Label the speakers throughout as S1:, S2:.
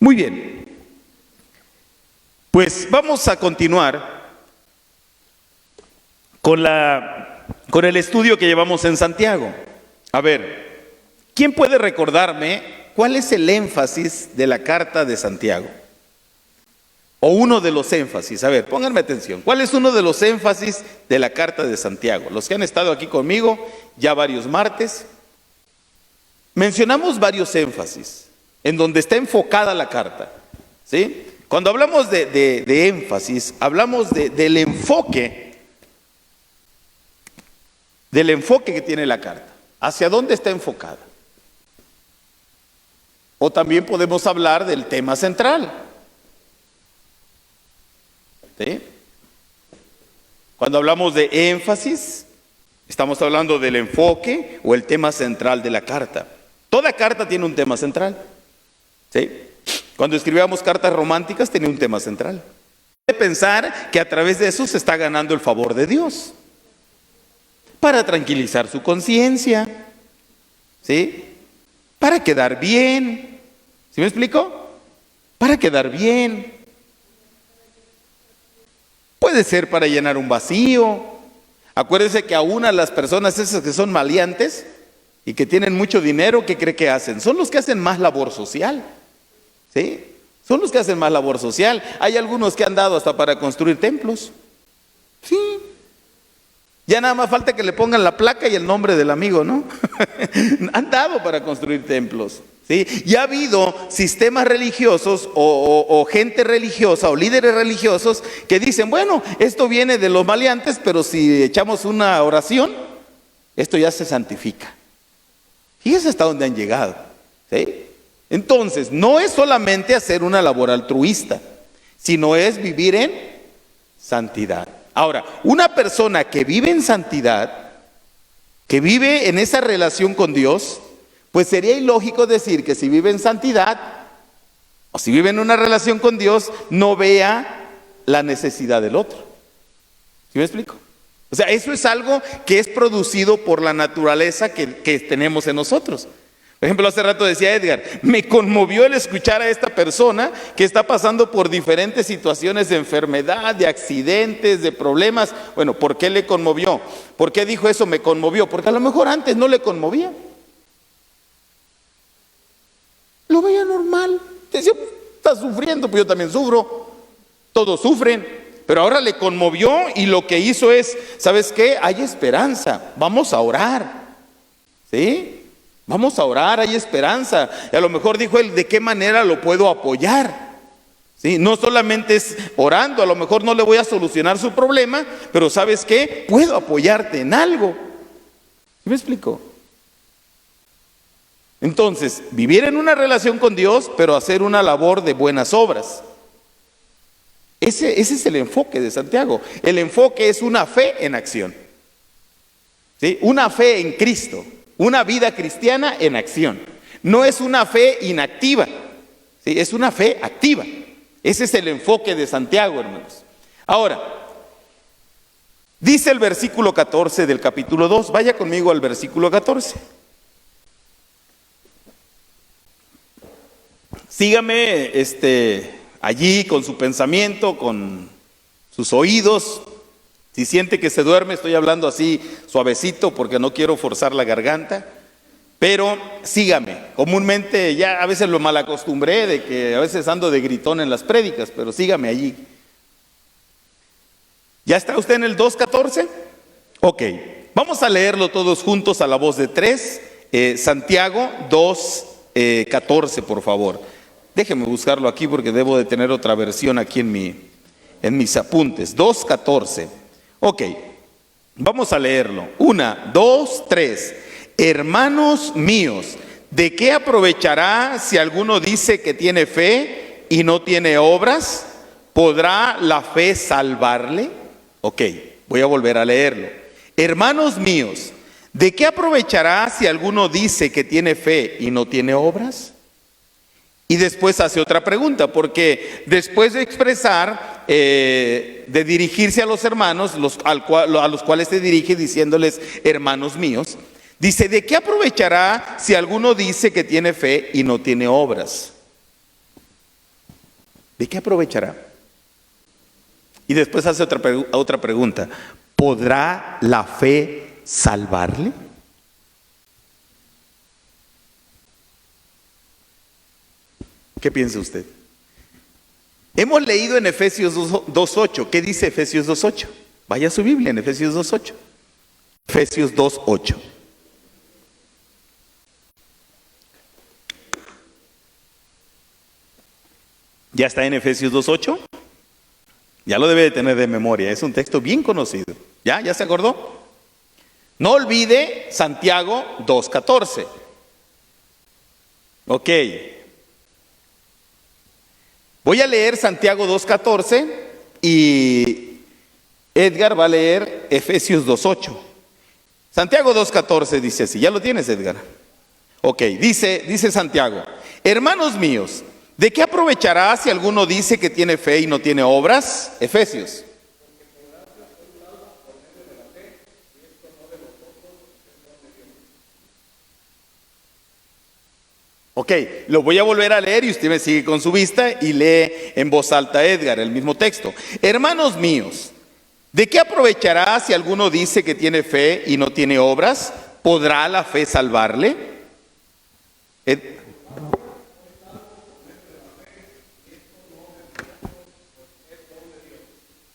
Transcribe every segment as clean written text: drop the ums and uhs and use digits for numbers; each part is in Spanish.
S1: Muy bien, pues vamos a continuar con el estudio que llevamos en Santiago. A ver, ¿quién puede recordarme cuál es el énfasis de la carta de Santiago? O uno de los énfasis. A ver, pónganme atención. ¿Cuál es uno de los énfasis de la carta de Santiago? Los que han estado aquí conmigo ya varios martes, mencionamos varios énfasis en donde está enfocada la carta, ¿sí? Cuando hablamos de énfasis, hablamos del enfoque que tiene la carta. ¿Hacia dónde está enfocada? O también podemos hablar del tema central, ¿sí? Cuando hablamos de énfasis, estamos hablando del enfoque o el tema central de la carta. Toda carta tiene un tema central, ¿sí? Cuando escribíamos cartas románticas tenía un tema central. Puede pensar que a través de eso se está ganando el favor de Dios para tranquilizar su conciencia, ¿sí? Para quedar bien. ¿Sí me explico? Para quedar bien. Puede ser para llenar un vacío. Acuérdense que aún a las personas esas que son maleantes y que tienen mucho dinero, ¿qué cree que hacen? Son los que hacen más labor social, ¿sí? Son los que hacen más labor social. Hay algunos que han dado hasta para construir templos, sí. Ya nada más falta que le pongan la placa y el nombre del amigo, ¿no? Han dado para construir templos, ¿sí? Ya ha habido sistemas religiosos o gente religiosa o líderes religiosos que dicen, bueno, esto viene de los maleantes, pero si echamos una oración, esto ya se santifica. Y es hasta donde han llegado, ¿sí? Entonces, no es solamente hacer una labor altruista, sino es vivir en santidad. Ahora, una persona que vive en santidad, que vive en esa relación con Dios, pues sería ilógico decir que si vive en santidad o si vive en una relación con Dios, no vea la necesidad del otro. ¿Sí me explico? O sea, eso es algo que es producido por la naturaleza que tenemos en nosotros. Por ejemplo, hace rato decía Edgar, me conmovió el escuchar a esta persona que está pasando por diferentes situaciones de enfermedad, de accidentes, de problemas. Bueno, ¿por qué le conmovió? ¿Por qué dijo eso? Me conmovió. Porque a lo mejor antes no le conmovía. Lo veía normal. Decía, está sufriendo, pues yo también sufro. Todos sufren. Pero ahora le conmovió y lo que hizo es, ¿sabes qué? Hay esperanza. Vamos a orar. ¿Sí? Vamos a orar, hay esperanza. Y a lo mejor dijo él, ¿de qué manera lo puedo apoyar? ¿Sí? No solamente es orando, a lo mejor no le voy a solucionar su problema, pero ¿sabes qué? Puedo apoyarte en algo. ¿Sí me explico? Entonces, vivir en una relación con Dios, pero hacer una labor de buenas obras. Ese es el enfoque de Santiago. El enfoque es una fe en acción, ¿sí? Una fe en Cristo. Una vida cristiana en acción. No es una fe inactiva, ¿sí? Es una fe activa. Ese es el enfoque de Santiago, hermanos. Ahora, dice el versículo 14 del capítulo 2. Vaya conmigo al versículo 14. Sígame allí con su pensamiento, con sus oídos. Si siente que se duerme, estoy hablando así suavecito porque no quiero forzar la garganta, pero sígame. Comúnmente ya a veces lo malacostumbré de que a veces ando de gritón en las prédicas, pero sígame allí. ¿Ya está usted en el 2:14? Ok, vamos a leerlo todos juntos a la voz de 3. Santiago 2:14, por favor. Déjeme buscarlo aquí porque debo de tener otra versión aquí en mis apuntes. 2:14. Ok, vamos a leerlo. 1, 2, 3. Hermanos míos, ¿de qué aprovechará si alguno dice que tiene fe y no tiene obras? ¿Podrá la fe salvarle? Ok, voy a volver a leerlo. Hermanos míos, ¿de qué aprovechará si alguno dice que tiene fe y no tiene obras? Y después hace otra pregunta, porque después de expresar, de dirigirse a los hermanos, a los cuales se dirige diciéndoles hermanos míos, dice, ¿de qué aprovechará si alguno dice que tiene fe y no tiene obras? ¿De qué aprovechará? Y después hace otra pregunta. ¿Podrá la fe salvarle? ¿Qué piensa usted? Hemos leído en Efesios 2:8. ¿Qué dice Efesios 2:8? Vaya a su Biblia en Efesios 2:8. Efesios 2:8. ¿Ya está en Efesios 2:8? Ya lo debe de tener de memoria. Es un texto bien conocido. ¿Ya se acordó? No olvide Santiago 2:14. Ok. Voy a leer Santiago 2:14 y Edgar va a leer Efesios 2:8. Santiago 2:14 dice así. ¿Ya lo tienes, Edgar? Ok, dice Santiago: hermanos míos, ¿de qué aprovechará si alguno dice que tiene fe y no tiene obras? Efesios. Ok, lo voy a volver a leer y usted me sigue con su vista y lee en voz alta, Edgar, el mismo texto. Hermanos míos, ¿de qué aprovechará si alguno dice que tiene fe y no tiene obras? ¿Podrá la fe salvarle?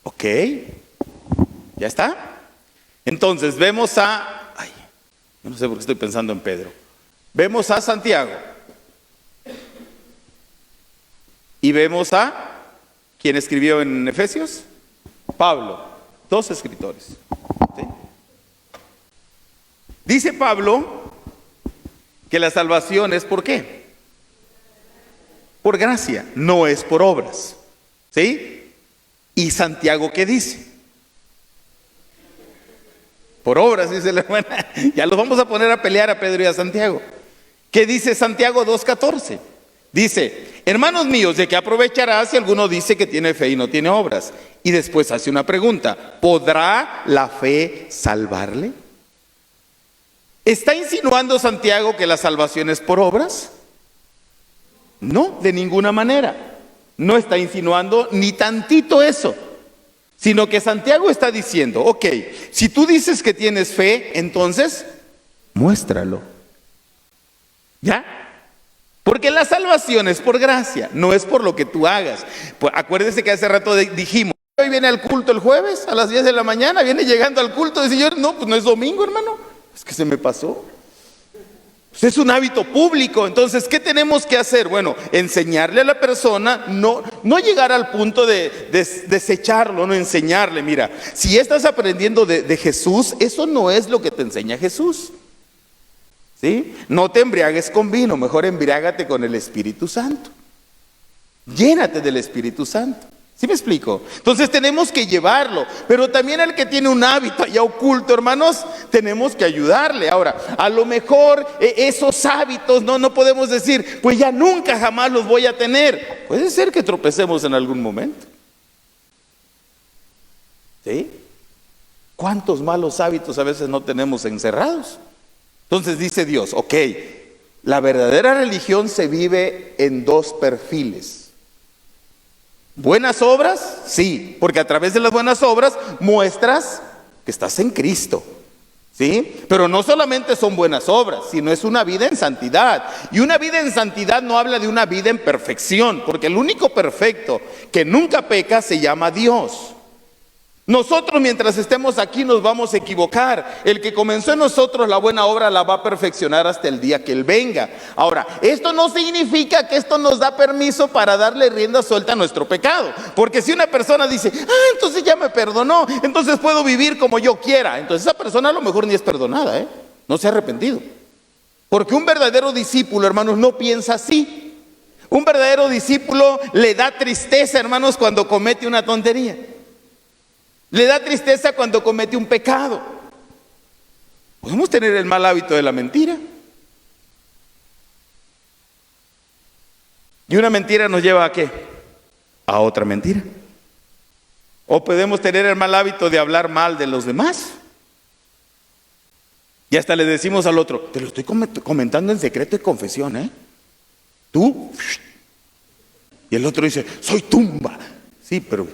S1: Ok, ¿ya está? Entonces vemos yo no sé por qué estoy pensando en Pedro. Vemos a Santiago. Y vemos ¿quién escribió en Efesios? Pablo, 2 escritores. ¿Sí? Dice Pablo que la salvación es ¿por qué? Por gracia, no es por obras. ¿Sí? ¿Y Santiago qué dice? Por obras, dice la hermana. Ya los vamos a poner a pelear a Pedro y a Santiago. ¿Qué dice Santiago 2:14? Dice: hermanos míos, ¿de qué aprovechará si alguno dice que tiene fe y no tiene obras? Y después hace una pregunta: ¿podrá la fe salvarle? ¿Está insinuando Santiago que la salvación es por obras? No, de ninguna manera. No está insinuando ni tantito eso, sino que Santiago está diciendo: ok, si tú dices que tienes fe, entonces muéstralo. ¿Ya? Porque la salvación es por gracia, no es por lo que tú hagas. Pues acuérdese que hace rato dijimos: hoy viene al culto el jueves a las 10 de la mañana, viene llegando al culto y dice: no, pues no es domingo, hermano, es que se me pasó. Pues es un hábito público. Entonces, ¿qué tenemos que hacer? Bueno, enseñarle a la persona, no llegar al punto de desecharlo, no enseñarle: mira, si estás aprendiendo de Jesús, eso no es lo que te enseña Jesús. ¿Sí? No te embriagues con vino, mejor embriágate con el Espíritu Santo. Llénate del Espíritu Santo. ¿Sí me explico? Entonces tenemos que llevarlo, pero también al que tiene un hábito ya oculto, hermanos, tenemos que ayudarle. Ahora, a lo mejor esos hábitos no podemos decir: pues ya nunca jamás los voy a tener. Puede ser que tropecemos en algún momento. ¿Sí? ¿Cuántos malos hábitos a veces no tenemos encerrados? Entonces dice Dios: ok, la verdadera religión se vive en 2 perfiles. ¿Buenas obras? Sí, porque a través de las buenas obras muestras que estás en Cristo. ¿Sí? Pero no solamente son buenas obras, sino es una vida en santidad. Y una vida en santidad no habla de una vida en perfección, porque el único perfecto que nunca peca se llama Dios. Nosotros, mientras estemos aquí, nos vamos a equivocar. El que comenzó en nosotros la buena obra la va a perfeccionar hasta el día que Él venga. Ahora, esto no significa que esto nos da permiso para darle rienda suelta a nuestro pecado. Porque si una persona dice: entonces ya me perdonó, entonces puedo vivir como yo quiera, entonces esa persona a lo mejor ni es perdonada, no se ha arrepentido. Porque un verdadero discípulo, hermanos, no piensa así. Un verdadero discípulo le da tristeza, hermanos, cuando comete una tontería. Le da tristeza cuando comete un pecado. Podemos tener el mal hábito de la mentira. Y una mentira nos lleva ¿a qué? A otra mentira. O podemos tener el mal hábito de hablar mal de los demás. Y hasta le decimos al otro: te lo estoy comentando en secreto de confesión, Tú Y el otro dice, soy tumba. Sí, pero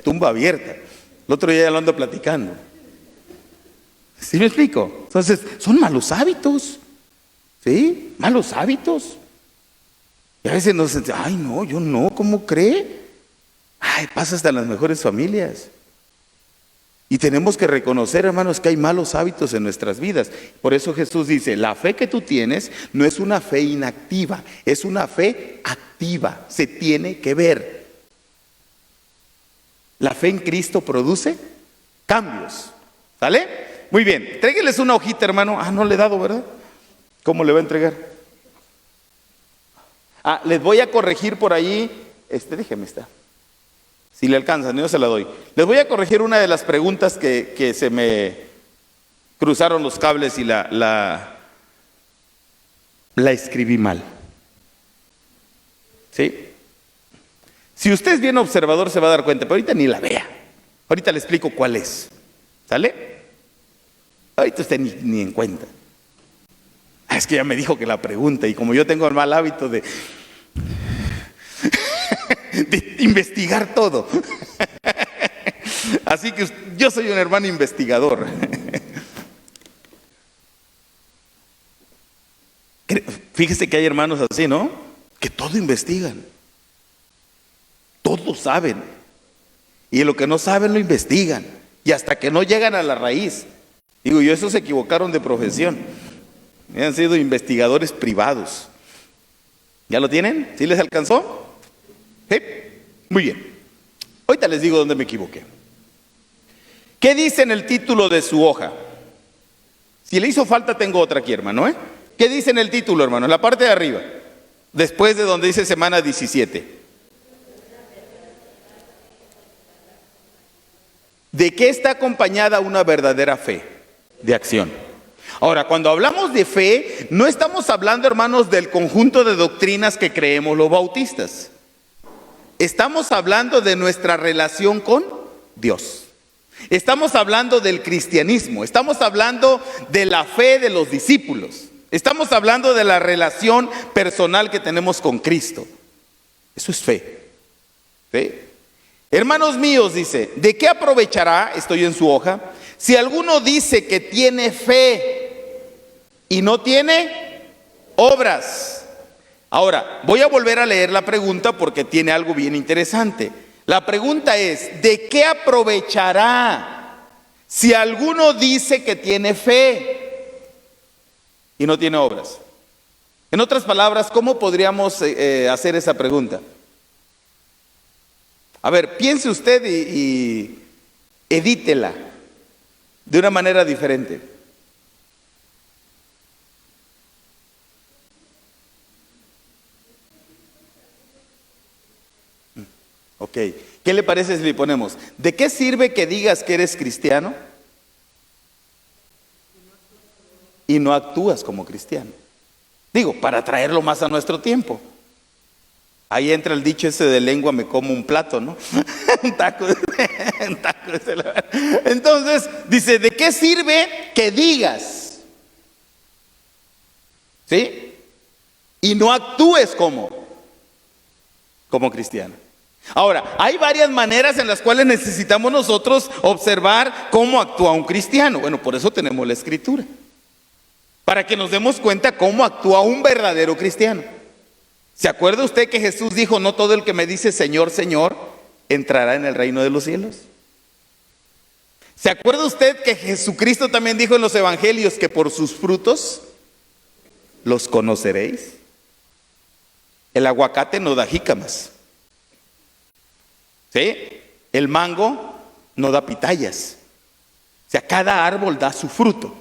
S1: tumba abierta. El otro día ya lo ando platicando. ¿Sí me explico? Entonces, son malos hábitos. ¿Sí? Malos hábitos. Y a veces nos dicen, ay no, yo no, ¿cómo cree? Ay, pasa hasta en las mejores familias. Y tenemos que reconocer, hermanos, que hay malos hábitos en nuestras vidas. Por eso Jesús dice, la fe que tú tienes no es una fe inactiva, es una fe activa, se tiene que ver. La fe en Cristo produce cambios. ¿Sale? Muy bien, tráiganles una hojita, hermano. Ah, no le he dado, ¿verdad? ¿Cómo le va a entregar? Ah, les voy a corregir por ahí. Déjeme estar. Si le alcanzan, yo se la doy. Les voy a corregir una de las preguntas que se me cruzaron los cables y la escribí mal. ¿Sí? Si usted es bien observador se va a dar cuenta, pero ahorita ni la vea. Ahorita le explico cuál es. ¿Sale? Ahorita usted ni en cuenta. Es que ya me dijo que la pregunta y como yo tengo el mal hábito de investigar todo. Así que yo soy un hermano investigador. Fíjese que hay hermanos así, ¿no? Que todo investigan. Todos saben. Y lo que no saben lo investigan. Y hasta que no llegan a la raíz. Digo, yo esos se equivocaron de profesión. Han sido investigadores privados. ¿Ya lo tienen? ¿Sí les alcanzó? ¿Sí? Muy bien. Ahorita les digo dónde me equivoqué. ¿Qué dice en el título de su hoja? Si le hizo falta, tengo otra aquí, hermano, ¿eh? ¿Qué dice en el título, hermano? En la parte de arriba. Después de donde dice semana 17. ¿De qué está acompañada una verdadera fe? De acción. Ahora, cuando hablamos de fe, no estamos hablando, hermanos, del conjunto de doctrinas que creemos los bautistas. Estamos hablando de nuestra relación con Dios. Estamos hablando del cristianismo. Estamos hablando de la fe de los discípulos. Estamos hablando de la relación personal que tenemos con Cristo. Eso es fe. ¿Fe? Hermanos míos, dice, ¿de qué aprovechará, estoy en su hoja, si alguno dice que tiene fe y no tiene obras? Ahora, voy a volver a leer la pregunta porque tiene algo bien interesante. La pregunta es, ¿de qué aprovechará si alguno dice que tiene fe y no tiene obras? En otras palabras, ¿cómo podríamos hacer esa pregunta? A ver, piense usted y edítela de una manera diferente. Ok, ¿qué le parece si le ponemos? ¿De qué sirve que digas que eres cristiano y no actúas como cristiano? Digo, para traerlo más a nuestro tiempo. Ahí entra el dicho ese de lengua me como un plato, ¿no? Un taco. Entonces, dice, ¿de qué sirve que digas? ¿Sí? Y no actúes como cristiano. Ahora, hay varias maneras en las cuales necesitamos nosotros observar cómo actúa un cristiano. Bueno, por eso tenemos la Escritura. Para que nos demos cuenta cómo actúa un verdadero cristiano. ¿Se acuerda usted que Jesús dijo, no todo el que me dice Señor, Señor, entrará en el reino de los cielos? ¿Se acuerda usted que Jesucristo también dijo en los evangelios que por sus frutos los conoceréis? El aguacate no da jícamas. ¿Sí? El mango no da pitayas. O sea, cada árbol da su fruto.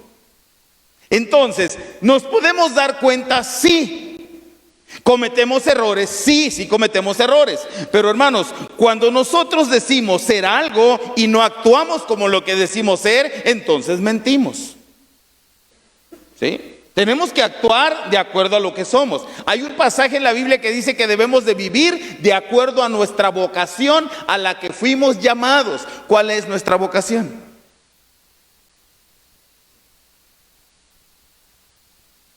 S1: Entonces, ¿nos podemos dar cuenta? Sí. ¿Cometemos errores? Sí cometemos errores. Pero hermanos, cuando nosotros decimos ser algo y no actuamos como lo que decimos ser, entonces mentimos. ¿Sí? Tenemos que actuar de acuerdo a lo que somos. Hay un pasaje en la Biblia que dice que debemos de vivir de acuerdo a nuestra vocación a la que fuimos llamados. ¿Cuál es nuestra vocación?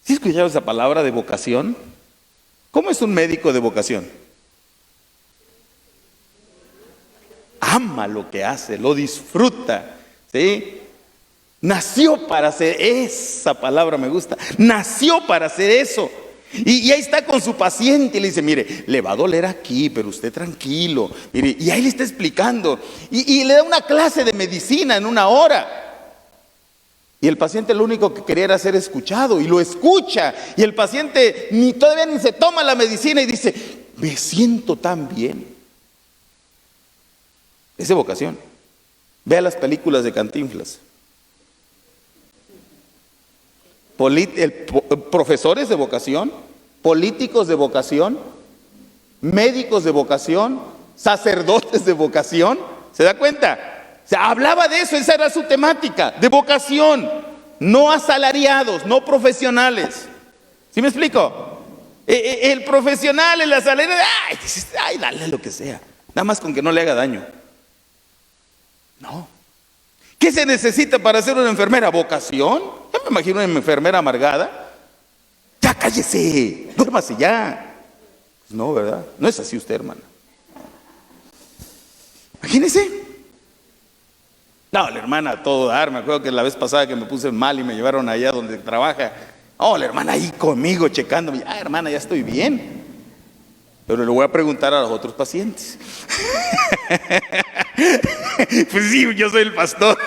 S1: ¿Sí escucharon esa palabra de vocación? ¿Cómo es un médico de vocación? ama lo que hace, lo disfruta, ¿sí? Nació para hacer, esa palabra me gusta, nació para hacer eso. Y ahí está con su paciente y le dice, mire, le va a doler aquí, pero usted tranquilo. Mire, y ahí le está explicando. Y le da una clase de medicina en 1 hora. Y el paciente lo único que quería era ser escuchado, y lo escucha. Y el paciente todavía ni se toma la medicina y dice, me siento tan bien. Es de vocación. Vea las películas de Cantinflas. Profesores de vocación, políticos de vocación, médicos de vocación, sacerdotes de vocación. ¿Se da cuenta? O sea, hablaba de eso, esa era su temática, de vocación, no asalariados, no profesionales. ¿Sí me explico? El profesional, el asalariado, ay, dale lo que sea, nada más con que no le haga daño. No. ¿Qué se necesita para ser una enfermera? ¿Vocación? Ya me imagino una enfermera amargada. Ya cállese, duérmase ya. Pues no, ¿verdad? No es así usted, hermana. Imagínese. No, la hermana a todo dar. Me acuerdo que la vez pasada que me puse mal y me llevaron allá donde trabaja. Oh, la hermana ahí conmigo checándome. Ah, hermana, ya estoy bien. Pero le voy a preguntar a los otros pacientes. Pues sí, yo soy el pastor.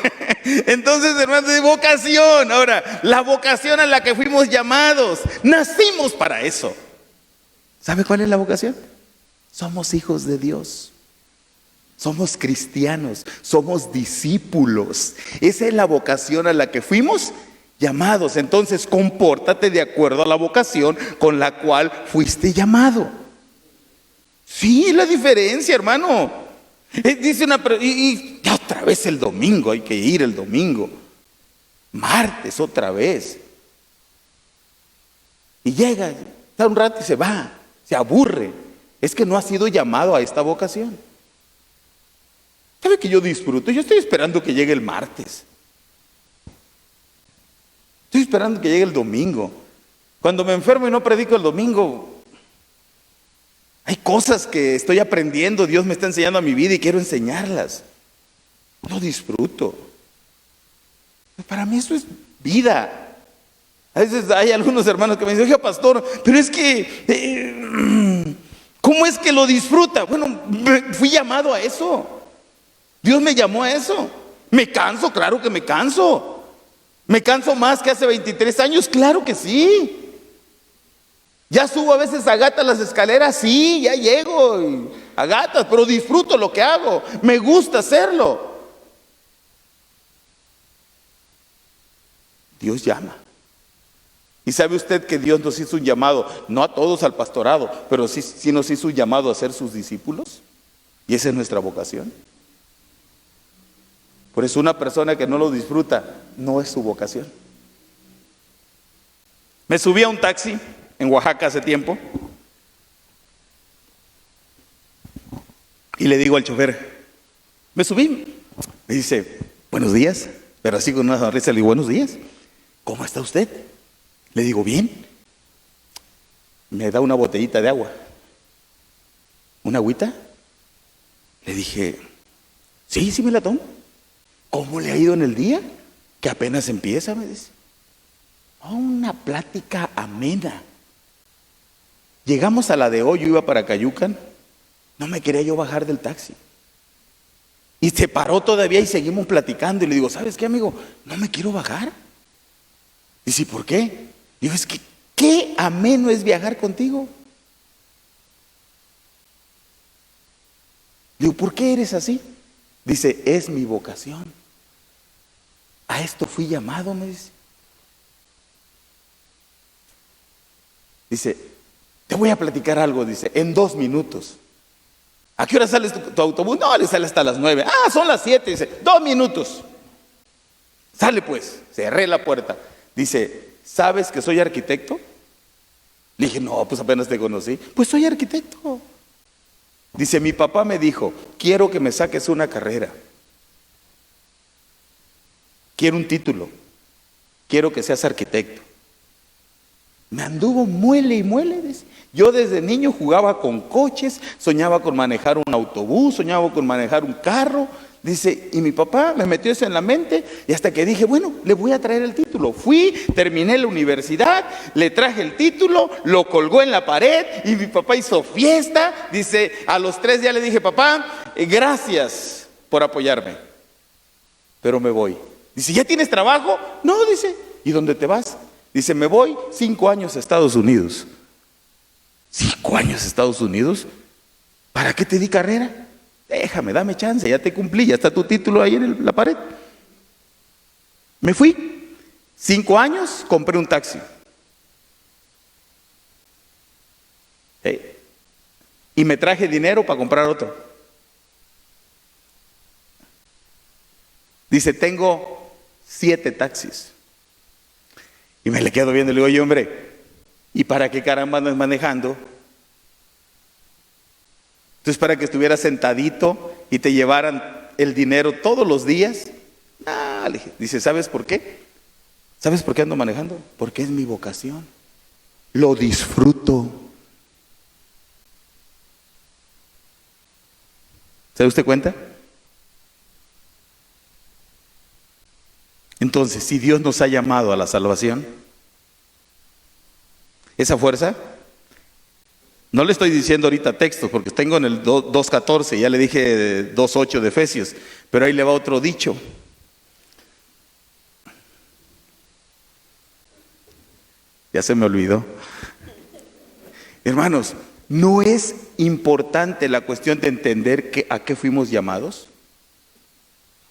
S1: Entonces, hermanos, de vocación. Ahora, la vocación a la que fuimos llamados. Nacimos para eso. ¿Sabe cuál es la vocación? Somos hijos de Dios. Somos cristianos. Somos discípulos. Esa es la vocación a la que fuimos llamados. Entonces, compórtate de acuerdo a la vocación con la cual fuiste llamado. Sí, la diferencia, hermano. Dice y ya otra vez el domingo, hay que ir el domingo. Martes otra vez. Y llega, está un rato y se va, se aburre. Es que no ha sido llamado a esta vocación. ¿Sabe que yo disfruto? Yo estoy esperando que llegue el martes. Estoy esperando que llegue el domingo. Cuando me enfermo y no predico el domingo, hay cosas que estoy aprendiendo, Dios me está enseñando a mi vida y quiero enseñarlas. Lo disfruto. Para mí eso es vida. A veces hay algunos hermanos que me dicen, oiga, pastor, pero es que, ¿cómo es que lo disfruta? Bueno, fui llamado a eso. Dios me llamó a eso. ¿Me canso? Claro que me canso. ¿Me canso más que hace 23 años? Claro que sí. Ya subo a veces a gatas las escaleras, sí, ya llego a gatas, pero disfruto lo que hago, me gusta hacerlo. Dios llama. Y sabe usted que Dios nos hizo un llamado, no a todos al pastorado, pero sí nos hizo un llamado a ser sus discípulos. Y esa es nuestra vocación. Por eso una persona que no lo disfruta, no es su vocación. Me subí a un taxi en Oaxaca hace tiempo y le digo al chofer, me subí, me dice, buenos días, pero así con una sonrisa le digo, buenos días, ¿cómo está usted? Le digo, bien. Me da una botellita de agua, una agüita. Le dije, sí me la tomo. ¿Cómo le ha ido en el día? Que apenas empieza, me dice. Una plática amena. Llegamos a la de hoy, yo iba para Cayucan, no me quería yo bajar del taxi. Y se paró todavía y seguimos platicando. Y le digo, ¿sabes qué, amigo? No me quiero bajar. Dice, ¿por qué? Digo, es que qué ameno es viajar contigo. Digo, ¿por qué eres así? Dice, es mi vocación. A esto fui llamado, me dice. Dice, te voy a platicar algo, dice, en 2 minutos. ¿A qué hora sales tu autobús? No, le sale hasta las 9. Ah, son las 7, dice, 2 minutos. Sale pues, cerré la puerta. Dice, ¿sabes que soy arquitecto? Le dije, no, pues apenas te conocí. Pues soy arquitecto. Dice, mi papá me dijo, quiero que me saques una carrera. Quiero un título. Quiero que seas arquitecto. Me anduvo muele y muele. Dice, Yo desde niño jugaba con coches, soñaba con manejar un autobús, soñaba con manejar un carro. Dice, y mi papá me metió eso en la mente y hasta que dije, bueno, le voy a traer el título. Fui, terminé la universidad, le traje el título, lo colgó en la pared y mi papá hizo fiesta. Dice, a los 3 días le dije, papá, gracias por apoyarme, pero me voy. Dice, ¿ya tienes trabajo? No, dice, ¿y dónde te vas? Dice, me voy 5 años a Estados Unidos. 5 años a Estados Unidos, ¿para qué te di carrera? Déjame, dame chance, ya te cumplí, ya está tu título ahí en la pared. Me fui, 5 años, compré un taxi. Y me traje dinero para comprar otro. Dice, tengo 7 taxis. Y me le quedo viendo y le digo, oye hombre, ¿y para qué caramba andas manejando? Entonces, para que estuvieras sentadito y te llevaran el dinero todos los días. Ah, le dije, dice, ¿sabes por qué? ¿Sabes por qué ando manejando? Porque es mi vocación. Lo disfruto. ¿Se da usted cuenta? Entonces, si Dios nos ha llamado a la salvación, esa fuerza, no le estoy diciendo ahorita textos, porque tengo en el 2.14, ya le dije 2.8 de Efesios, pero ahí le va otro dicho. Ya se me olvidó. Hermanos, ¿no es importante la cuestión de entender a qué fuimos llamados?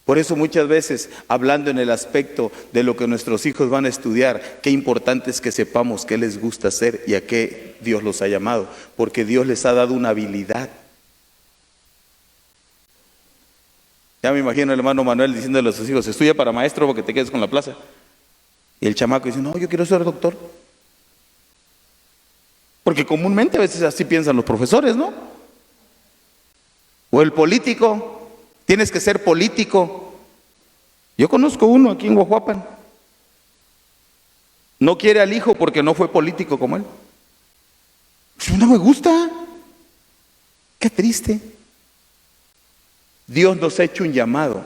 S1: Por eso muchas veces, hablando en el aspecto de lo que nuestros hijos van a estudiar, qué importante es que sepamos qué les gusta hacer y a qué Dios los ha llamado, porque Dios les ha dado una habilidad. Ya me imagino el hermano Manuel diciéndole a sus hijos, estudia para maestro porque te quedes con la plaza. Y el chamaco dice, no, yo quiero ser doctor. Porque comúnmente a veces así piensan los profesores, ¿no? O el político. Tienes que ser político. Yo conozco uno aquí en Guajuapan. No quiere al hijo porque no fue político como él. No me gusta. Qué triste. Dios nos ha hecho un llamado.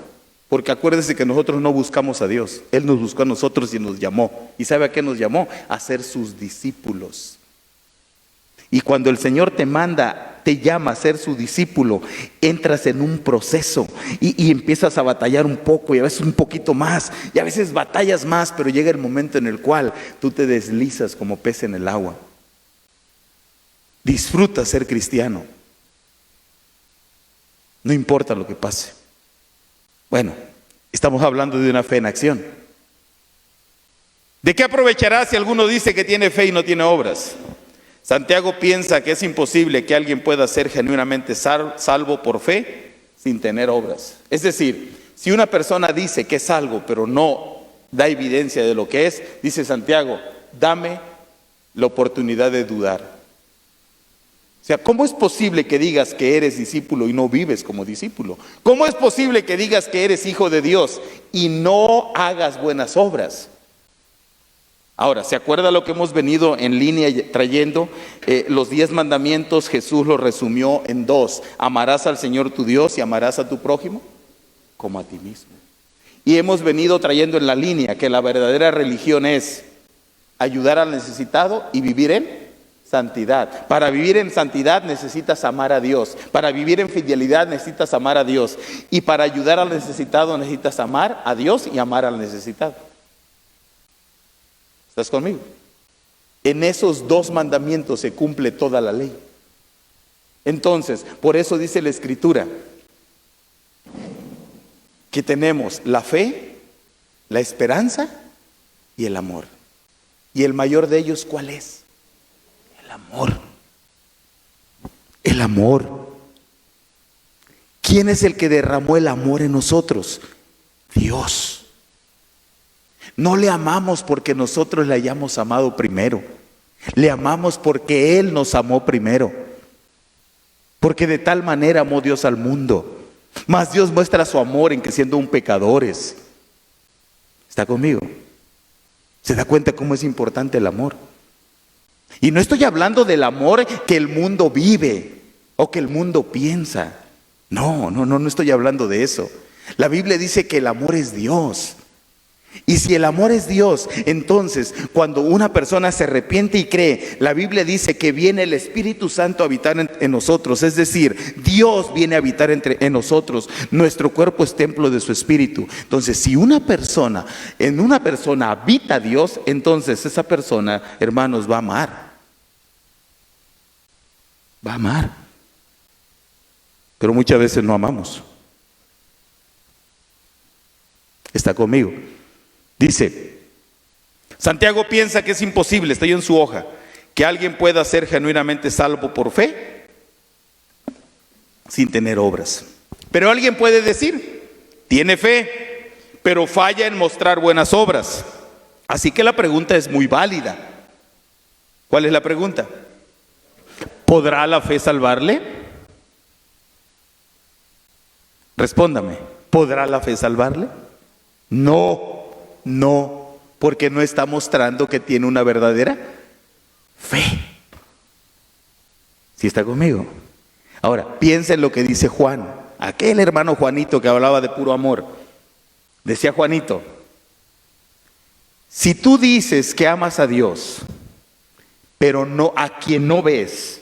S1: Porque acuérdense que nosotros no buscamos a Dios. Él nos buscó a nosotros y nos llamó. ¿Y sabe a qué nos llamó? A ser sus discípulos. Y cuando el Señor te manda, te llama a ser su discípulo, entras en un proceso y empiezas a batallar un poco y a veces un poquito más y a veces batallas más, pero llega el momento en el cual tú te deslizas como pez en el agua. Disfruta ser cristiano. No importa lo que pase. Bueno, estamos hablando de una fe en acción. ¿De qué aprovechará si alguno dice que tiene fe y no tiene obras? Santiago piensa que es imposible que alguien pueda ser genuinamente salvo por fe sin tener obras. Es decir, si una persona dice que es salvo pero no da evidencia de lo que es, dice Santiago, dame la oportunidad de dudar. O sea, ¿cómo es posible que digas que eres discípulo y no vives como discípulo? ¿Cómo es posible que digas que eres hijo de Dios y no hagas buenas obras? Ahora, ¿se acuerda lo que hemos venido en línea trayendo? Los 10 mandamientos Jesús los resumió en 2. Amarás al Señor tu Dios y amarás a tu prójimo como a ti mismo. Y hemos venido trayendo en la línea que la verdadera religión es ayudar al necesitado y vivir en santidad. Para vivir en santidad necesitas amar a Dios. Para vivir en fidelidad necesitas amar a Dios. Y para ayudar al necesitado necesitas amar a Dios y amar al necesitado. ¿Estás conmigo? En esos 2 mandamientos se cumple toda la ley. Entonces, por eso dice la Escritura que tenemos la fe, la esperanza y el amor. ¿Y el mayor de ellos cuál es? El amor. El amor. ¿Quién es el que derramó el amor en nosotros? Dios. No le amamos porque nosotros le hayamos amado primero. Le amamos porque Él nos amó primero. Porque de tal manera amó Dios al mundo. Mas Dios muestra su amor en que siendo un pecadores. ¿Está conmigo? ¿Se da cuenta cómo es importante el amor? Y no estoy hablando del amor que el mundo vive o que el mundo piensa. No estoy hablando de eso. La Biblia dice que el amor es Dios. Y si el amor es Dios, entonces cuando una persona se arrepiente y cree, la Biblia dice que viene el Espíritu Santo a habitar en nosotros. Es decir, Dios viene a habitar en nosotros. Nuestro cuerpo es templo de su Espíritu. Entonces, si en una persona habita Dios, entonces esa persona, hermanos, va a amar. Va a amar. Pero muchas veces no amamos. ¿Está conmigo? Dice, Santiago piensa que es imposible, está ahí en su hoja, que alguien pueda ser genuinamente salvo por fe sin tener obras. Pero alguien puede decir, tiene fe, pero falla en mostrar buenas obras. Así que la pregunta es muy válida. ¿Cuál es la pregunta? ¿Podrá la fe salvarle? Respóndame, ¿podrá la fe salvarle? No, porque no está mostrando que tiene una verdadera fe. ¿Sí está conmigo? Ahora, piensa en lo que dice Juan, aquel hermano Juanito que hablaba de puro amor. Decía Juanito, si tú dices que amas a Dios, pero no a quien no ves,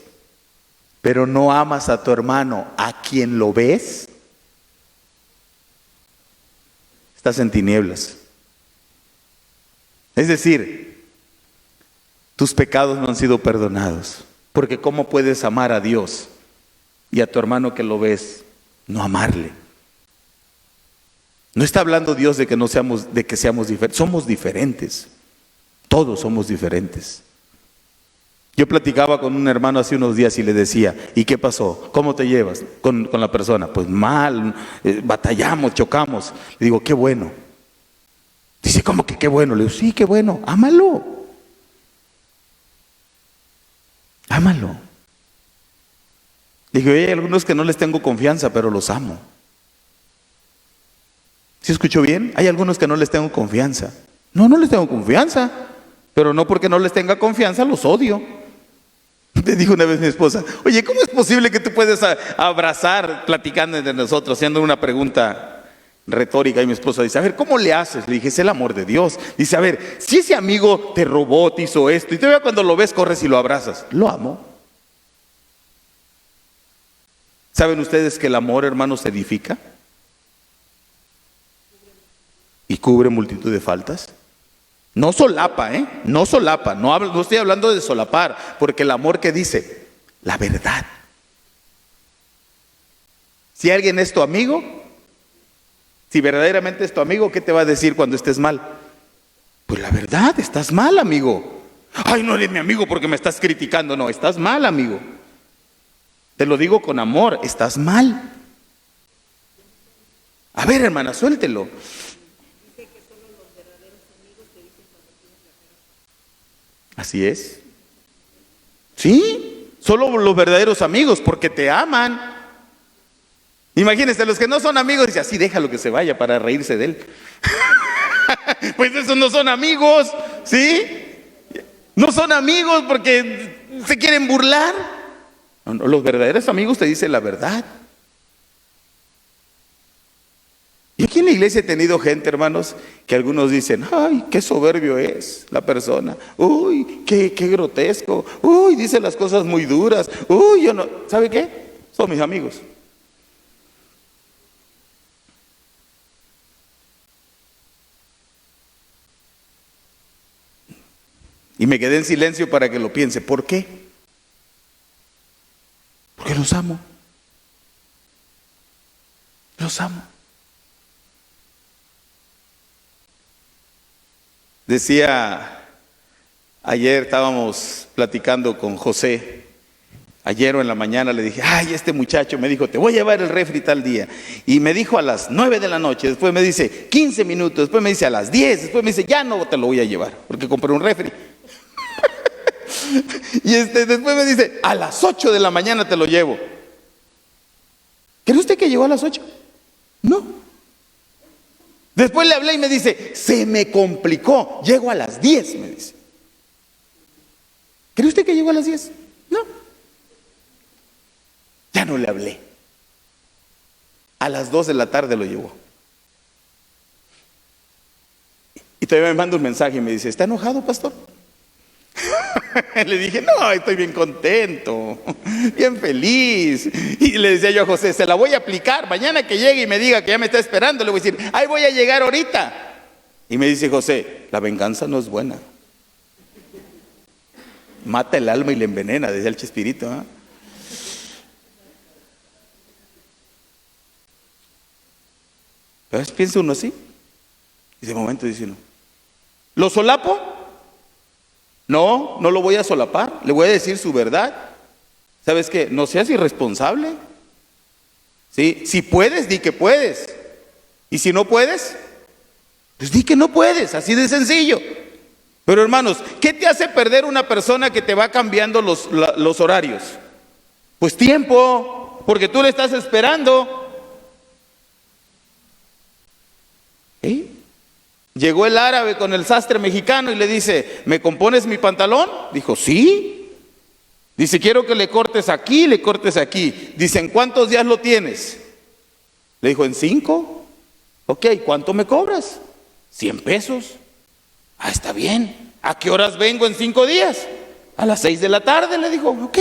S1: pero no amas a tu hermano a quien lo ves, estás en tinieblas. Es decir, tus pecados no han sido perdonados. Porque ¿cómo puedes amar a Dios y a tu hermano que lo ves no amarle? No está hablando Dios de que seamos diferentes. Somos diferentes. Todos somos diferentes. Yo platicaba con un hermano hace unos días y le decía, ¿y qué pasó? ¿Cómo te llevas con la persona? Pues mal, batallamos, chocamos. Le digo, qué bueno. Dice, ¿cómo que qué bueno? Le digo, sí, qué bueno, ámalo. Ámalo. Le digo, hay algunos que no les tengo confianza, pero los amo. ¿Sí escuchó bien? Hay algunos que no les tengo confianza. No les tengo confianza, pero no porque no les tenga confianza, los odio. Me dijo una vez mi esposa, oye, ¿cómo es posible que tú puedes abrazar platicando entre nosotros, haciendo una pregunta retórica? Y mi esposa dice, a ver, ¿cómo le haces? Le dije, es el amor de Dios. Dice, a ver, si ese amigo te robó, te hizo esto, y todavía cuando lo ves corres y lo abrazas, lo amo. ¿Saben ustedes que el amor, hermanos, edifica? Y cubre multitud de faltas. No solapa, no solapa, no estoy hablando de solapar, porque el amor que dice, la verdad. Si alguien es tu amigo, si verdaderamente es tu amigo, ¿qué te va a decir cuando estés mal? Pues la verdad, estás mal, amigo. Ay, no eres mi amigo porque me estás criticando. No, estás mal, amigo. Te lo digo con amor, estás mal. A ver, hermana, suéltelo. Así es. Sí, solo los verdaderos amigos, porque te aman. Imagínense, los que no son amigos, dice así, déjalo que se vaya para reírse de él. Pues esos no son amigos, ¿sí? No son amigos porque se quieren burlar. No, los verdaderos amigos te dicen la verdad. Y aquí en la iglesia he tenido gente, hermanos, que algunos dicen, ay, qué soberbio es la persona. Uy, qué grotesco. Uy, dice las cosas muy duras. Uy, yo no. ¿Sabe qué? Son mis amigos. Y me quedé en silencio para que lo piense. ¿Por qué? Porque los amo. Los amo. Decía, ayer estábamos platicando con José, ayer o en la mañana le dije, ay, este muchacho me dijo, te voy a llevar el refri tal día. Y me dijo a las 9 de la noche, después me dice 15 minutos, después me dice a las 10, después me dice, ya no te lo voy a llevar, porque compré un refri. Y después me dice, a las 8 de la mañana te lo llevo. ¿Cree usted que llegó a las 8? No. Después le hablé y me dice, se me complicó, llego a las 10, me dice. ¿Cree usted que llegó a las 10? No. Ya no le hablé. A las 2 de la tarde lo llevó. Y todavía me manda un mensaje y me dice, ¿está enojado, pastor? Le dije, no, estoy bien contento, bien feliz. Y le decía yo a José, se la voy a aplicar. Mañana que llegue y me diga que ya me está esperando, le voy a decir, ahí voy a llegar ahorita. Y me dice José, la venganza no es buena. Mata el alma y le envenena, decía el Chespirito, ¿eh? A veces piensa uno así. Y de momento dice uno, ¿lo solapo? No, no lo voy a solapar. Le voy a decir su verdad. ¿Sabes qué? No seas irresponsable. ¿Sí? Si puedes, di que puedes. Y si no puedes, pues di que no puedes. Así de sencillo. Pero hermanos, ¿qué te hace perder una persona que te va cambiando los horarios? Pues tiempo, porque tú le estás esperando. ¿Sí? Llegó el árabe con el sastre mexicano y le dice, ¿me compones mi pantalón? Dijo, sí. Dice, quiero que le cortes aquí, le cortes aquí. Dice, ¿en cuántos días lo tienes? Le dijo, en 5. Ok, ¿cuánto me cobras? 100 pesos. Ah, está bien. ¿A qué horas vengo en 5 días? A las 6 de la tarde, le dijo, ok.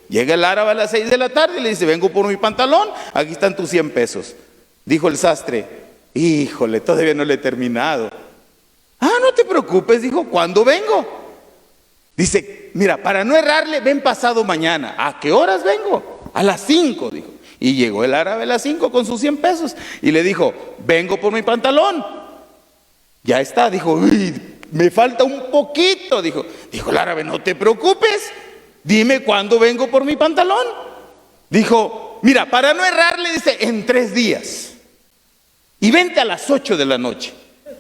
S1: Llega el árabe a las 6 de la tarde y le dice, vengo por mi pantalón, aquí están tus 100 pesos. Dijo el sastre, híjole, todavía no le he terminado. Ah, no te preocupes, dijo, ¿cuándo vengo? Dice, mira, para no errarle, ven pasado mañana. ¿A qué horas vengo? A las 5, dijo. Y llegó el árabe a las 5 con sus 100 pesos y le dijo, vengo por mi pantalón. Ya está, dijo, uy, me falta un poquito, dijo el árabe, no te preocupes, dime cuándo vengo por mi pantalón. Dijo, mira, para no errarle, dice, en 3 días. Y vente a las 8 de la noche.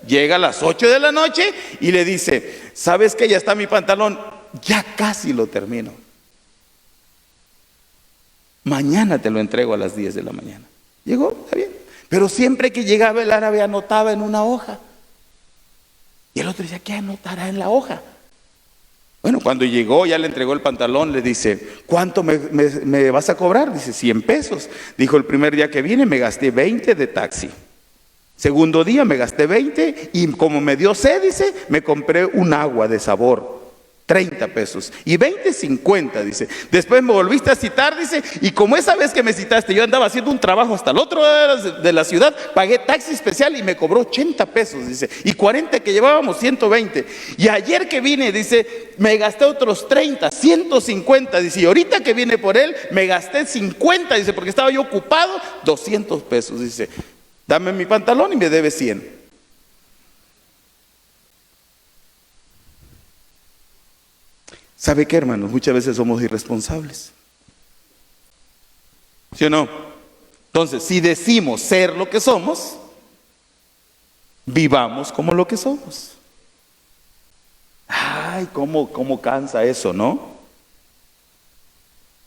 S1: Llega a las 8 de la noche y le dice, ¿sabes que ya está mi pantalón? Ya casi lo termino. Mañana te lo entrego a las 10 de la mañana. Llegó, está bien. Pero siempre que llegaba el árabe anotaba en una hoja. Y el otro decía, ¿qué anotará en la hoja? Bueno, cuando llegó, ya le entregó el pantalón, le dice, ¿cuánto me vas a cobrar? Dice, 100 pesos. Dijo, el primer día que vine me gasté 20 de taxi. Segundo día me gasté 20 y como me dio sed, dice, me compré un agua de sabor, 30 pesos. Y 20, 50, dice. Después me volviste a citar, dice, y como esa vez que me citaste, yo andaba haciendo un trabajo hasta el otro lado de la ciudad, pagué taxi especial y me cobró 80 pesos, dice. Y 40 que llevábamos, 120. Y ayer que vine, dice, me gasté otros 30, 150, dice. Y ahorita que vine por él, me gasté 50, dice, porque estaba yo ocupado, 200 pesos, dice. Dame mi pantalón y me debe 100. ¿Sabe qué, hermanos? Muchas veces somos irresponsables. ¿Sí o no? Entonces, si decimos ser lo que somos, vivamos como lo que somos. Ay, cómo cansa eso, ¿no?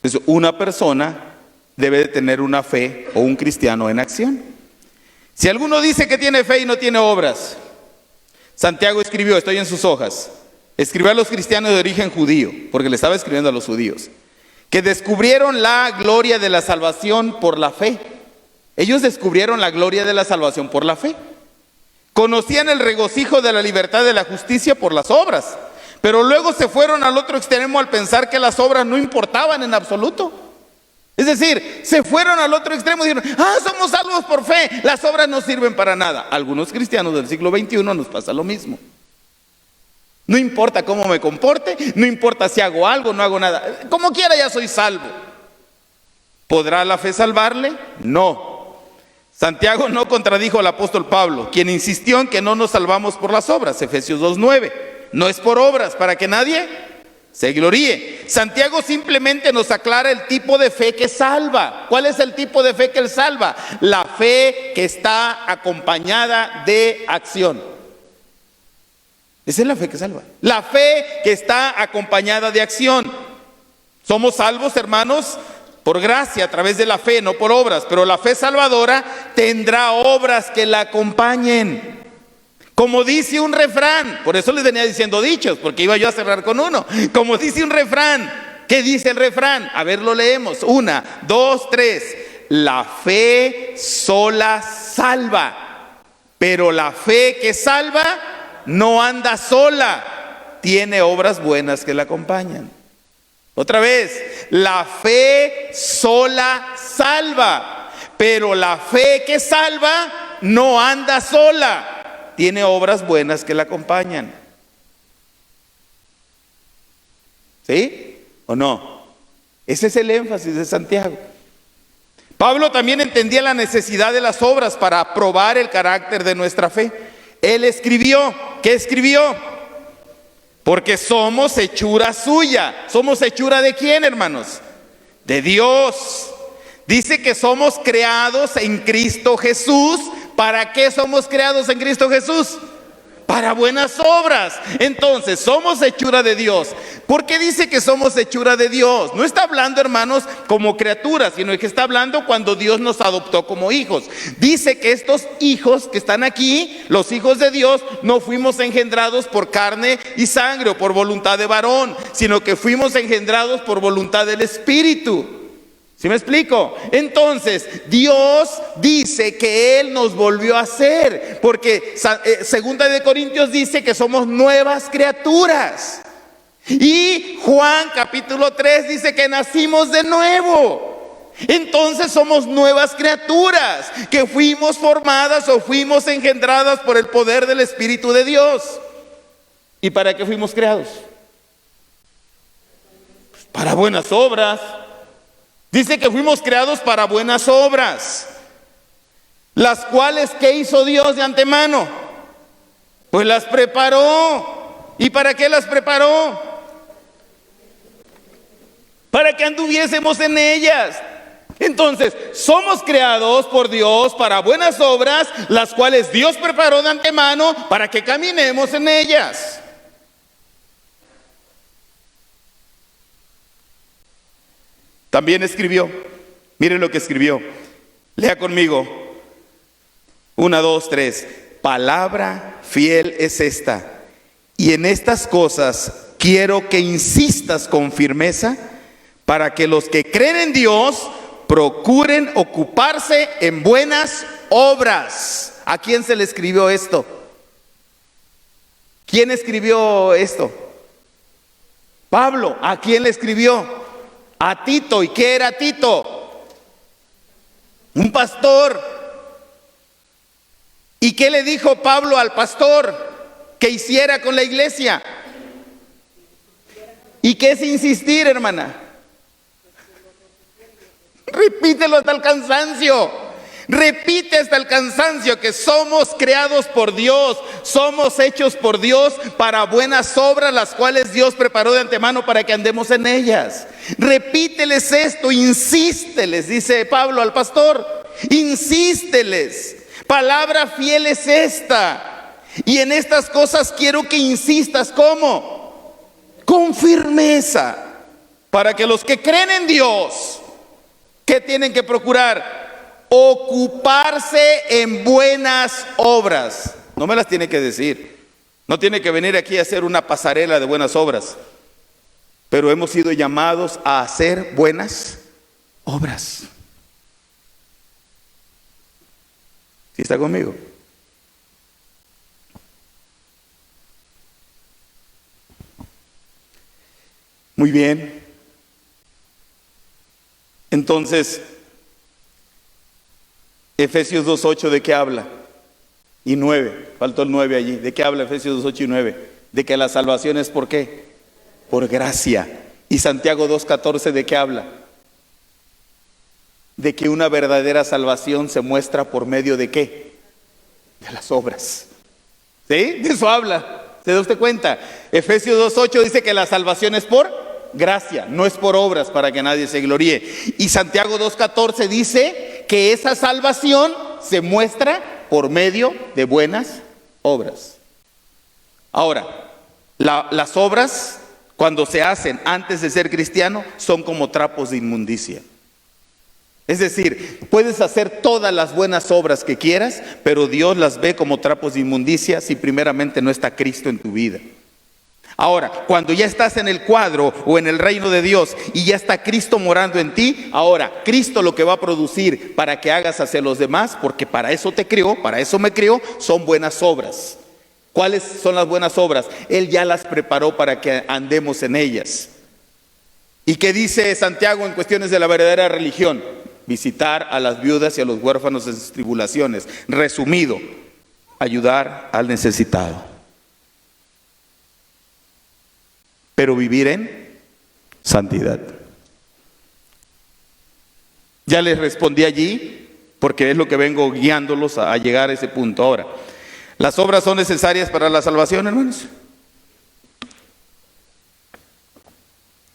S1: Entonces, una persona debe de tener una fe o un cristiano en acción. Si alguno dice que tiene fe y no tiene obras, Santiago escribió, estoy en sus hojas, escribió a los cristianos de origen judío, porque le estaba escribiendo a los judíos, que descubrieron la gloria de la salvación por la fe. Ellos descubrieron la gloria de la salvación por la fe. Conocían el regocijo de la libertad de la justicia por las obras, pero luego se fueron al otro extremo al pensar que las obras no importaban en absoluto. Es decir, se fueron al otro extremo y dijeron, somos salvos por fe, las obras no sirven para nada. Algunos cristianos del siglo XXI nos pasa lo mismo. No importa cómo me comporte, no importa si hago algo, no hago nada. Como quiera ya soy salvo. ¿Podrá la fe salvarle? No. Santiago no contradijo al apóstol Pablo, quien insistió en que no nos salvamos por las obras, Efesios 2:9. No es por obras, para que nadie se gloríe. Santiago simplemente nos aclara el tipo de fe que salva. ¿Cuál es el tipo de fe que él salva? La fe que está acompañada de acción. Esa es la fe que salva. La fe que está acompañada de acción. Somos salvos, hermanos, por gracia, a través de la fe, no por obras. Pero la fe salvadora tendrá obras que la acompañen. Como dice un refrán, por eso les venía diciendo dichos, porque iba yo a cerrar con uno. Como dice un refrán, ¿qué dice el refrán? A ver, lo leemos. 1, 2, 3. La fe sola salva, pero la fe que salva no anda sola, tiene obras buenas que la acompañan. Otra vez, la fe sola salva, pero la fe que salva no anda sola, tiene obras buenas que la acompañan. ¿Sí o no? Ese es el énfasis de Santiago. Pablo también entendía la necesidad de las obras para probar el carácter de nuestra fe. Él escribió, ¿qué escribió? Porque somos hechura suya. ¿Somos hechura de quién, hermanos? De Dios. Dice que somos creados en Cristo Jesús. ¿Para qué somos creados en Cristo Jesús? Para buenas obras. Entonces, somos hechura de Dios. ¿Por qué dice que somos hechura de Dios? No está hablando, hermanos, como criaturas, sino que está hablando cuando Dios nos adoptó como hijos. Dice que estos hijos que están aquí, los hijos de Dios, no fuimos engendrados por carne y sangre o por voluntad de varón, sino que fuimos engendrados por voluntad del Espíritu. ¿Sí me explico? Entonces, Dios dice que Él nos volvió a hacer, porque Segunda de Corintios dice que somos nuevas criaturas. Y Juan capítulo 3 dice que nacimos de nuevo. Entonces somos nuevas criaturas que fuimos formadas o fuimos engendradas por el poder del Espíritu de Dios. ¿Y para qué fuimos creados? Pues para buenas obras. Dice que fuimos creados para buenas obras, las cuales, ¿qué hizo Dios de antemano? Pues las preparó. ¿Y para qué las preparó? Para que anduviésemos en ellas. Entonces, somos creados por Dios para buenas obras, las cuales Dios preparó de antemano para que caminemos en ellas. También escribió, miren lo que escribió, lea conmigo, 1, 2, 3, palabra fiel es esta, y en estas cosas quiero que insistas con firmeza, para que los que creen en Dios procuren ocuparse en buenas obras. ¿A quién se le escribió esto? ¿Quién escribió esto? Pablo. ¿A quién le escribió? A Tito. ¿Y qué era Tito? Un pastor. ¿Y qué le dijo Pablo al pastor que hiciera con la iglesia? ¿Y qué es insistir, hermana? Repítelo hasta el cansancio. Repite hasta el cansancio que somos creados por Dios, somos hechos por Dios para buenas obras, las cuales Dios preparó de antemano para que andemos en ellas. Repíteles esto, insísteles, dice Pablo al pastor, insísteles. Palabra fiel es esta. Y en estas cosas quiero que insistas. ¿Cómo? Con firmeza. Para que los que creen en Dios, ¿qué tienen que procurar? Ocuparse en buenas obras. No me las tiene que decir. No tiene que venir aquí a hacer una pasarela de buenas obras. Pero hemos sido llamados a hacer buenas obras. ¿Sí está conmigo? Muy bien. Entonces, Efesios 2:8, ¿de qué habla? Y 9, faltó el 9 allí. ¿De qué habla Efesios 2:8 y 9? De que la salvación es ¿por qué? Por gracia. Y Santiago 2:14, ¿de qué habla? De que una verdadera salvación se muestra por medio de ¿qué? De las obras. ¿Sí? De eso habla. ¿Se da usted cuenta? Efesios 2:8 dice que la salvación es por gracia, no es por obras para que nadie se gloríe. Y Santiago 2:14 dice que esa salvación se muestra por medio de buenas obras. Ahora, las obras, cuando se hacen antes de ser cristiano, son como trapos de inmundicia. Es decir, puedes hacer todas las buenas obras que quieras, pero Dios las ve como trapos de inmundicia si primeramente no está Cristo en tu vida. Ahora, cuando ya estás en el cuadro o en el reino de Dios y ya está Cristo morando en ti, ahora Cristo lo que va a producir para que hagas hacia los demás, porque para eso te creó, para eso me creó, son buenas obras. ¿Cuáles son las buenas obras? Él ya las preparó para que andemos en ellas. ¿Y qué dice Santiago en cuestiones de la verdadera religión? Visitar a las viudas y a los huérfanos en sus tribulaciones. Resumido, ayudar al necesitado. Pero vivir en santidad. Ya les respondí allí, porque es lo que vengo guiándolos a llegar a ese punto. Ahora, ¿las obras son necesarias para la salvación, hermanos?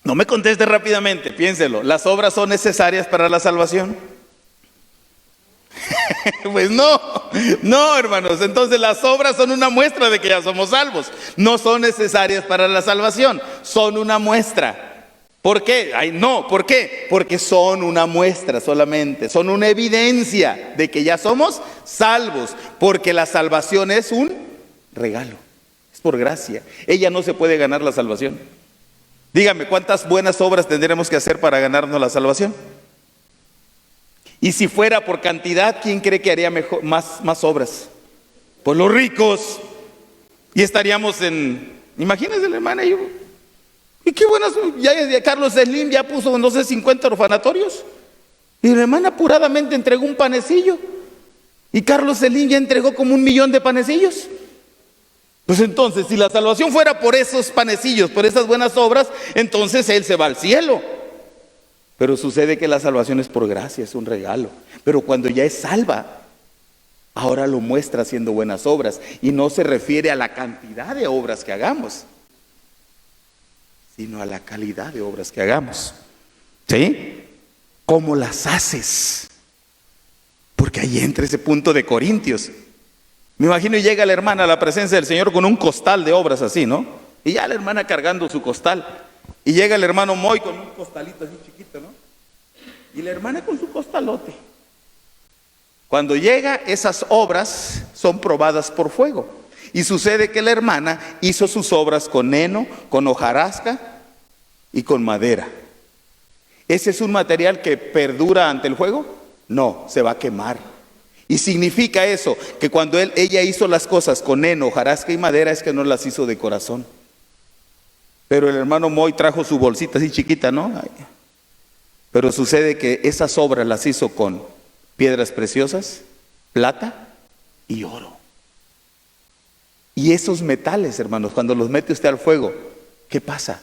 S1: No me conteste rápidamente, piénselo. ¿Las obras son necesarias para la salvación? Pues no, hermanos. Entonces las obras son una muestra de que ya somos salvos. No son necesarias para la salvación, son una muestra. ¿Por qué? ¿Por qué? Porque son una muestra solamente, son una evidencia de que ya somos salvos, porque la salvación es un regalo, es por gracia. Ella no se puede ganar la salvación. Dígame, ¿cuántas buenas obras tendremos que hacer para ganarnos la salvación? Y si fuera por cantidad, ¿quién cree que haría más obras? Pues los ricos. Y estaríamos imagínense la hermana, y qué buenas, ya Carlos Slim ya puso, no sé, 50 orfanatorios. Y la hermana apuradamente entregó un panecillo. Y Carlos Slim ya entregó como 1 millón de panecillos. Pues entonces, si la salvación fuera por esos panecillos, por esas buenas obras, entonces él se va al cielo. Pero sucede que la salvación es por gracia, es un regalo. Pero cuando ya es salva, ahora lo muestra haciendo buenas obras. Y no se refiere a la cantidad de obras que hagamos, sino a la calidad de obras que hagamos. ¿Sí? ¿Cómo las haces? Porque ahí entra ese punto de Corintios. Me imagino y llega la hermana a la presencia del Señor con un costal de obras así, ¿no? Y ya la hermana cargando su costal. Y llega el hermano Moy con un costalito así chiquito, ¿no? Y la hermana con su costalote. Cuando llega, esas obras son probadas por fuego. Y sucede que la hermana hizo sus obras con heno, con hojarasca y con madera. ¿Ese es un material que perdura ante el fuego? No, se va a quemar. Y significa eso, que cuando ella hizo las cosas con heno, hojarasca y madera, es que no las hizo de corazón. Pero el hermano Moy trajo su bolsita así chiquita, ¿no? Pero sucede que esas obras las hizo con piedras preciosas, plata y oro. Y esos metales, hermanos, cuando los mete usted al fuego, ¿qué pasa?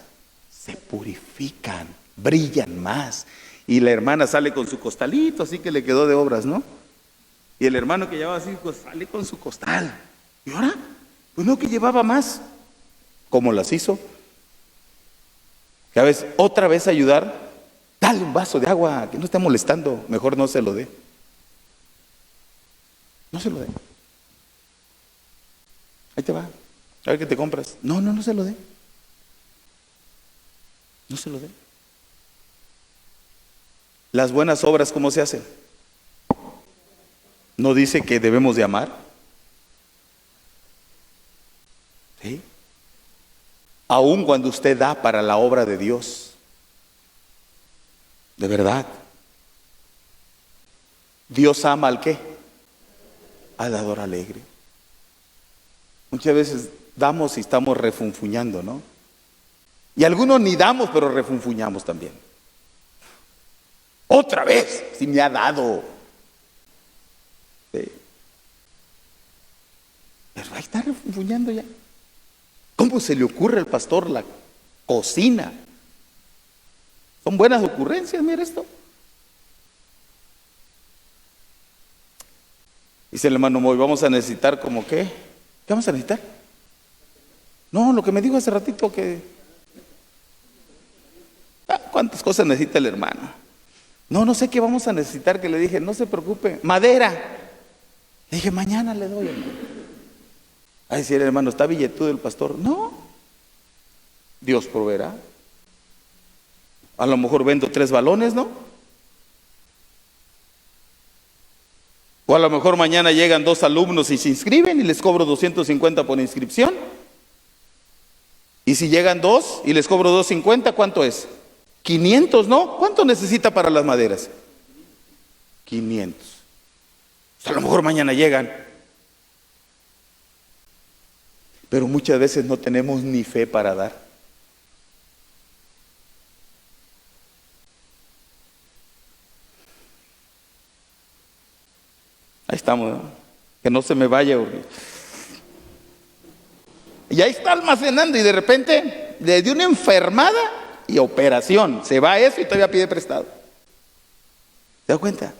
S1: Se purifican, brillan más. Y la hermana sale con su costalito, así que le quedó de obras, ¿no? Y el hermano que llevaba así, pues sale con su costal. ¿Y ahora? Pues no, que llevaba más. ¿Cómo las hizo? Que a veces, otra vez ayudar, dale un vaso de agua, que no esté molestando, mejor no se lo dé. No se lo dé. Ahí te va, a ver qué te compras. No se lo dé. No se lo dé. Las buenas obras, ¿cómo se hacen? ¿No dice que debemos de amar? ¿Sí? Aun cuando usted da para la obra de Dios, de verdad, Dios ama al ¿qué? Al dador alegre. Muchas veces damos y estamos refunfuñando, ¿no? Y algunos ni damos, pero refunfuñamos también. Otra vez, si me ha dado. Sí. Pero ahí está refunfuñando ya. ¿Cómo se le ocurre al pastor la cocina? Son buenas ocurrencias, mira esto. Dice el hermano Moy, vamos a necesitar como qué. ¿Qué vamos a necesitar? No, lo que me dijo hace ratito que... ¿cuántas cosas necesita el hermano? No sé qué vamos a necesitar, que le dije, no se preocupe, madera. Le dije, mañana le doy, hermano. Ay, decir el hermano, ¿está billetudo el pastor? No, Dios proveerá. A lo mejor vendo 3 balones, ¿no? O a lo mejor mañana llegan 2 alumnos y se inscriben y les cobro 250 por inscripción. Y si llegan 2 y les cobro 250, ¿cuánto es? 500, ¿no? ¿Cuánto necesita para las maderas? 500. A lo mejor mañana llegan. Pero muchas veces no tenemos ni fe para dar. Ahí estamos, ¿no? Que no se me vaya. Y ahí está almacenando y de repente le dio una enfermada y operación. Se va eso y todavía pide prestado. ¿Se da cuenta?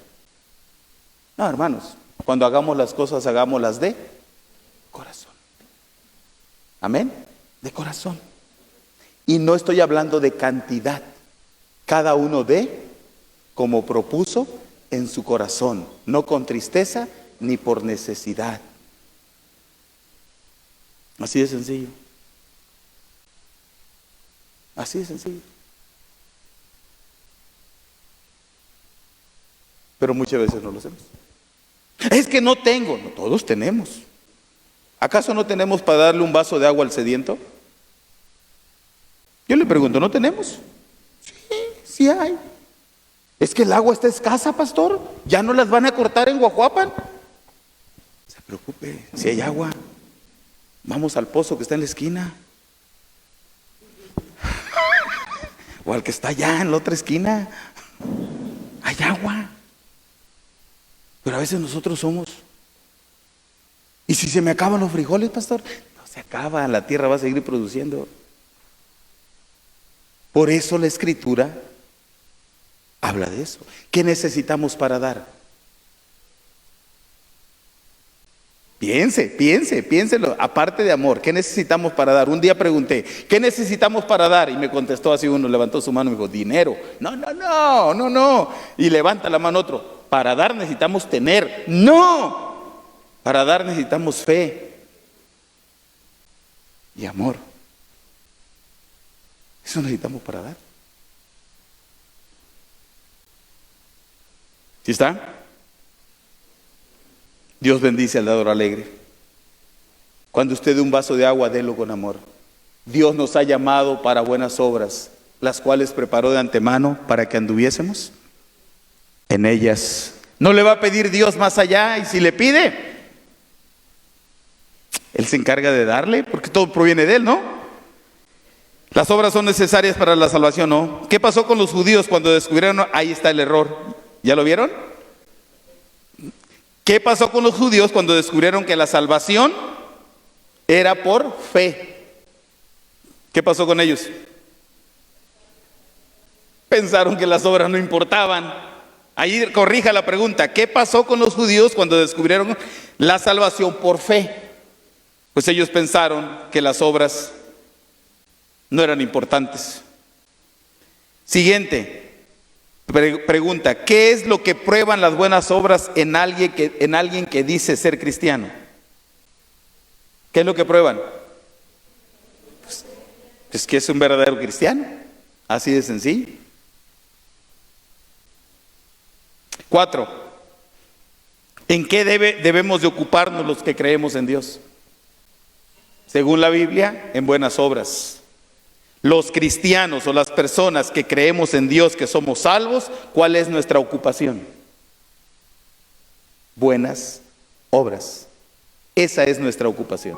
S1: No, hermanos, cuando hagamos las cosas, hagámoslas de corazón. Amén. De corazón. Y no estoy hablando de cantidad. Cada uno dé como propuso en su corazón, no con tristeza ni por necesidad. Así de sencillo. Así de sencillo. Pero muchas veces no lo hacemos. Es que no tengo. No, todos tenemos. ¿Acaso no tenemos para darle un vaso de agua al sediento? Yo le pregunto, ¿no tenemos? Sí, sí hay. Es que el agua está escasa, pastor. Ya no las van a cortar en Guajuapan. No se preocupe, si hay agua. Vamos al pozo que está en la esquina. O al que está allá en la otra esquina. Hay agua. Pero a veces nosotros somos. ¿Y si se me acaban los frijoles, pastor? No se acaba, la tierra va a seguir produciendo. Por eso la Escritura habla de eso. ¿Qué necesitamos para dar? Piénselo. Aparte de amor, ¿qué necesitamos para dar? Un día pregunté, ¿qué necesitamos para dar? Y me contestó así uno, levantó su mano y me dijo, dinero. No. Y levanta la mano otro. Para dar necesitamos tener. No. Para dar necesitamos fe y amor. Eso necesitamos para dar. ¿Sí está? Dios bendice al dador alegre. Cuando usted dé un vaso de agua, délo con amor. Dios nos ha llamado para buenas obras, las cuales preparó de antemano para que anduviésemos en ellas. No le va a pedir Dios más allá, y si le pide, Él se encarga de darle, porque todo proviene de Él, ¿no? Las obras son necesarias para la salvación, ¿no? ¿Qué pasó con los judíos cuando descubrieron? Ahí está el error. ¿Ya lo vieron? ¿Qué pasó con los judíos cuando descubrieron que la salvación era por fe? ¿Qué pasó con ellos? Pensaron que las obras no importaban. Ahí corrija la pregunta. ¿Qué pasó con los judíos cuando descubrieron la salvación por fe? Pues ellos pensaron que las obras no eran importantes. Siguiente pregunta. ¿Qué es lo que prueban las buenas obras en alguien que dice ser cristiano? ¿Qué es lo que prueban? Pues que es un verdadero cristiano. Así de sencillo. 4. ¿En qué debemos de ocuparnos los que creemos en Dios? Según la Biblia, en buenas obras. Los cristianos o las personas que creemos en Dios, que somos salvos, ¿cuál es nuestra ocupación? Buenas obras. Esa es nuestra ocupación.